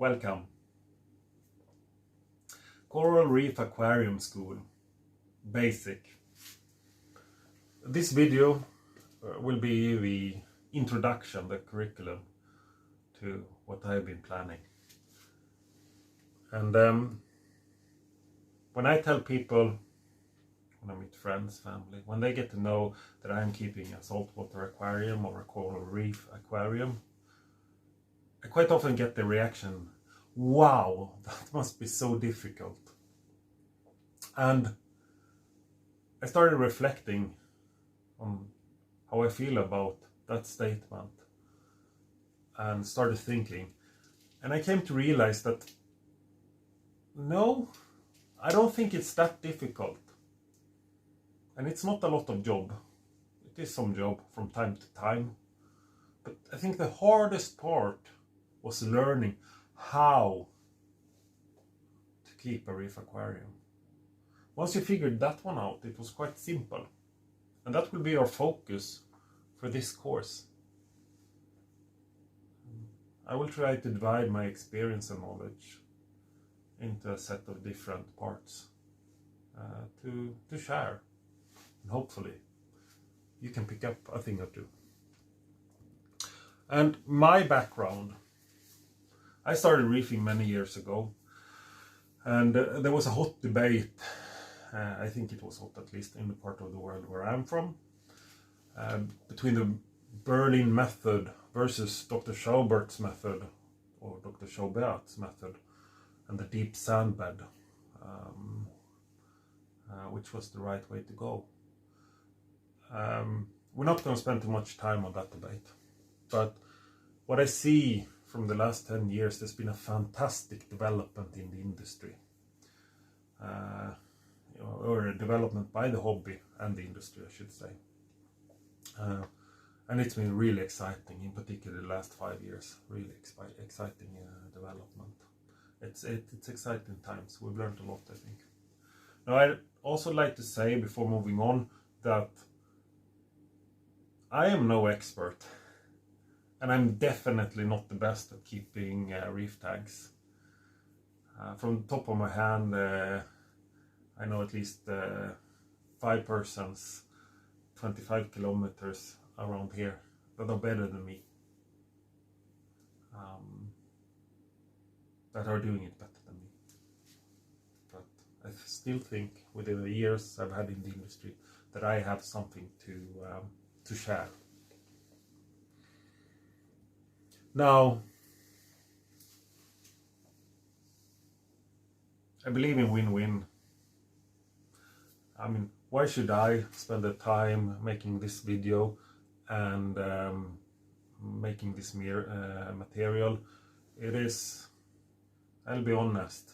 Welcome. Coral Reef Aquarium School. Basic. This video will be the introduction, the curriculum to what I've been planning. And when I tell people, when I meet friends, family, when they get to know that I'm keeping a saltwater aquarium or a coral reef aquarium, I quite often get the reaction, wow, that must be so difficult. And I started reflecting on how I feel about that statement and started thinking. And I came to realize that no, I don't think it's that difficult. And it's not a lot of job. It is some job from time to time. But I think the hardest part was learning how to keep a reef aquarium. Once you figured that one out, it was quite simple. And that will be our focus for this course. I will try to divide my experience and knowledge into a set of different parts to share. And hopefully you can pick up a thing or two. And my background, I started reefing many years ago, and there was a hot debate, I think it was hot at least in the part of the world where I'm from, between the Berlin method versus Dr. Schaubert's method, or Dr. Schaubert's method, and the deep sand bed, which was the right way to go. We're not going to spend too much time on that debate, but what I see from the last 10 years, there's been a fantastic development in the industry, or a development by the hobby and the industry, I should say. And it's been really exciting, in particular the last 5 years, really exciting development. It's exciting times. We've learned a lot, I think. Now, I'd also like to say, before moving on, that I am no expert. And I'm definitely not the best at keeping reef tags. From the top of my hand, I know at least 5 persons, 25 kilometers around here, that are better than me. That are doing it better than me. But I still think, within the years I've had in the industry, that I have something to share. Now, I believe in win-win. I mean, why should I spend the time making this video and making this material? It is, I'll be honest,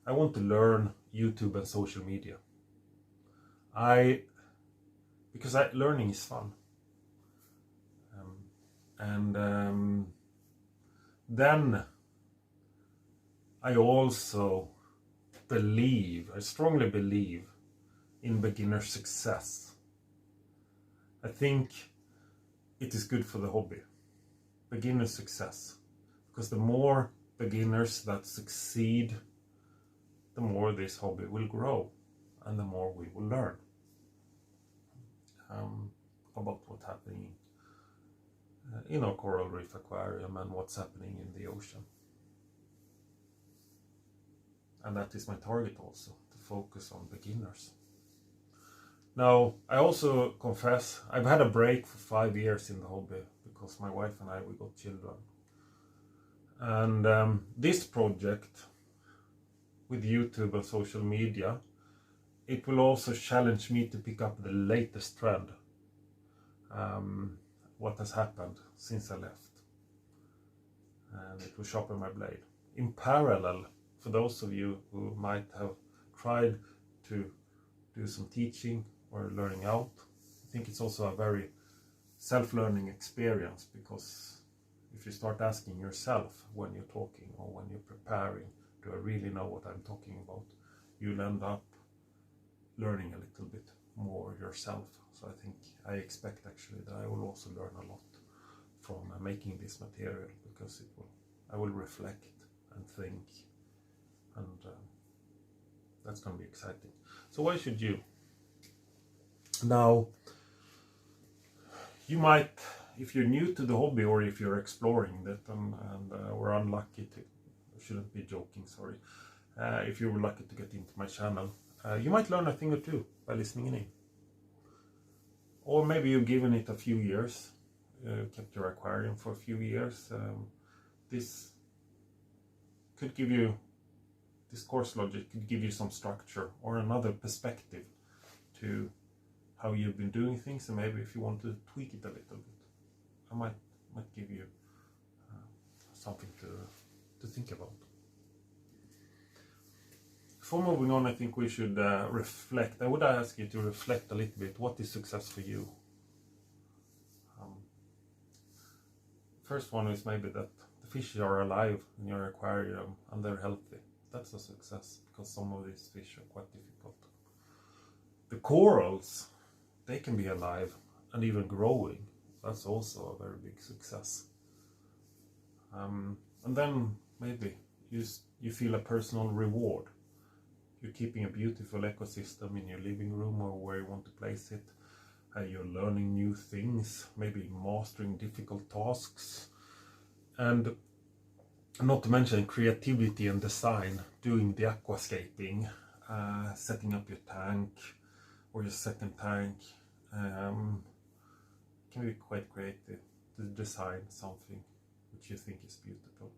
I want to learn YouTube and social media. Because learning is fun. Then I also I strongly believe in beginner success. I think it is good for the hobby, beginner success, because the more beginners that succeed, the more this hobby will grow and the more we will learn about what's happening in our coral reef aquarium and what's happening in the ocean. And that is my target also, to focus on beginners. Now, I also confess, I've had a break for 5 years in the hobby because my wife and I, we got children. And this project with YouTube and social media, it will also challenge me to pick up the latest trend. What has happened since I left, and it will sharpen my blade. In parallel, for those of you who might have tried to do some teaching or learning out, I think it's also a very self-learning experience, because if you start asking yourself when you're talking or when you're preparing, do I really know what I'm talking about, you'll end up learning a little bit more yourself. So I expect actually that I will also learn a lot from making this material, because I will reflect and think, and that's going to be exciting. So why should you? Now, you might, if you're new to the hobby or if you're exploring that and were unlucky to, I shouldn't be joking, sorry, if you were lucky to get into my channel, you might learn a thing or two by listening in. Or maybe you've given it a few years, kept your aquarium for a few years. This could give you, this course logic could give you some structure or another perspective to how you've been doing things, and maybe if you want to tweak it a little bit, I might give you something to think about. Before moving on, I think we should reflect. I would ask you to reflect a little bit. What is success for you? First one is maybe that the fish are alive in your aquarium and they're healthy. That's a success, because some of these fish are quite difficult. The corals, they can be alive and even growing. That's also a very big success. And then maybe you feel a personal reward. You're keeping a beautiful ecosystem in your living room or where you want to place it. You're learning new things, maybe mastering difficult tasks. And not to mention creativity and design, doing the aquascaping, setting up your tank or your second tank. Can be quite creative to design something which you think is beautiful.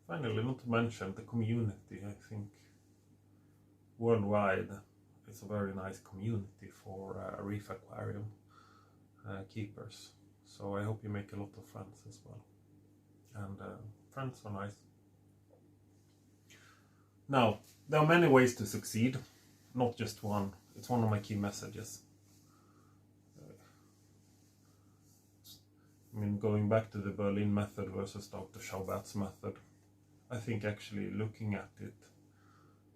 Finally, not to mention the community. I think worldwide it's a very nice community for Reef Aquarium keepers. So I hope you make a lot of friends as well. And friends are nice. Now, there are many ways to succeed, not just one. It's one of my key messages. I mean, going back to the Berlin method versus Dr. Schaubert's method, I think actually looking at it,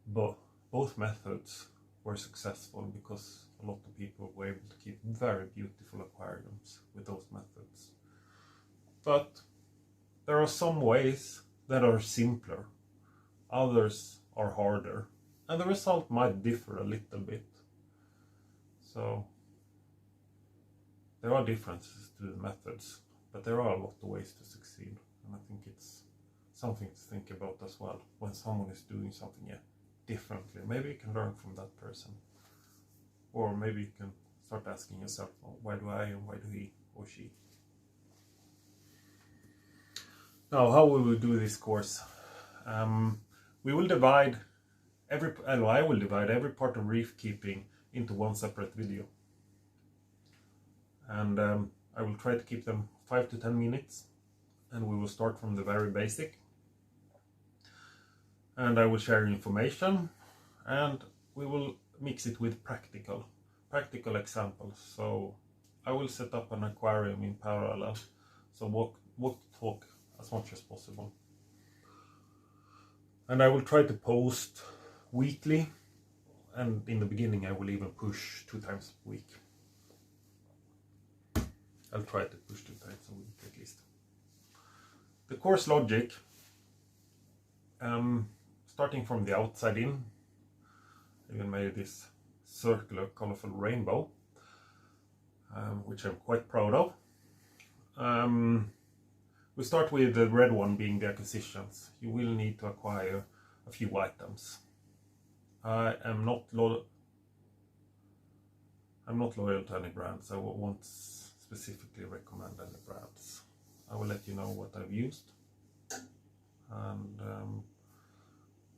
both methods were successful because a lot of people were able to keep very beautiful aquariums with those methods. But there are some ways that are simpler, others are harder, and the result might differ a little bit. So there are differences to the methods, but there are a lot of ways to succeed, and I think it's something to think about as well when someone is doing something differently. Maybe you can learn from that person, or maybe you can start asking yourself, well, why do I and why do he or she? Now, how will we do this course? We will divide I will divide every part of reef keeping into one separate video, and I will try to keep them 5 to 10 minutes, and we will start from the very basic, and I will share information, and we will mix it with practical examples. So I will set up an aquarium in parallel, so walk talk as much as possible, and I will try to post weekly, and in the beginning I will even push 2 times a week. I'll try to push 2 times a week at least. The course logic, starting from the outside in, I even made this circular colorful rainbow, which I'm quite proud of. We start with the red one being the acquisitions. You will need to acquire a few items. I'm not loyal to any brands. I won't specifically recommend any brands. I will let you know what I've used and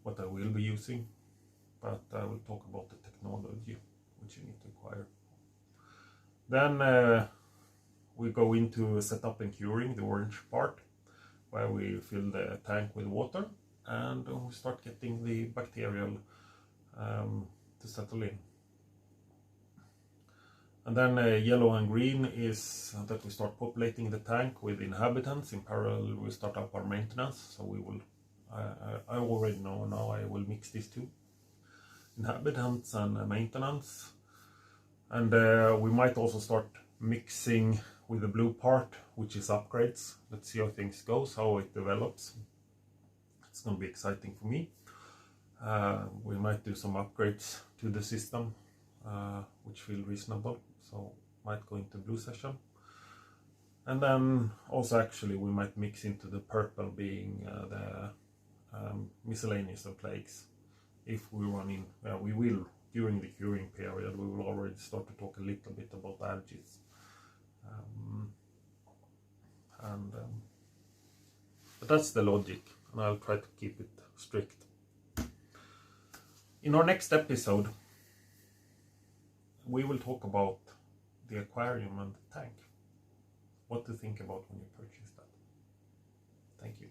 what I will be using, but I will talk about the technology which you need to acquire. Then we go into setup and curing, the orange part, where we fill the tank with water and we start getting the bacterial to settle in. And then yellow and green is that we start populating the tank with inhabitants. In parallel we start up our maintenance, so we will, I already know now I will mix these two, inhabitants and maintenance. And we might also start mixing with the blue part, which is upgrades. Let's see how things goes, how it develops. It's going to be exciting for me. We might do some upgrades to the system, which feel reasonable, so might go into blue session. And then also actually we might mix into the purple, being the miscellaneous and plagues. If we run in, we will, during the curing period, we will already start to talk a little bit about algae. But that's the logic, and I'll try to keep it strict. In our next episode, we will talk about the aquarium and the tank. What to think about when you purchase that. Thank you.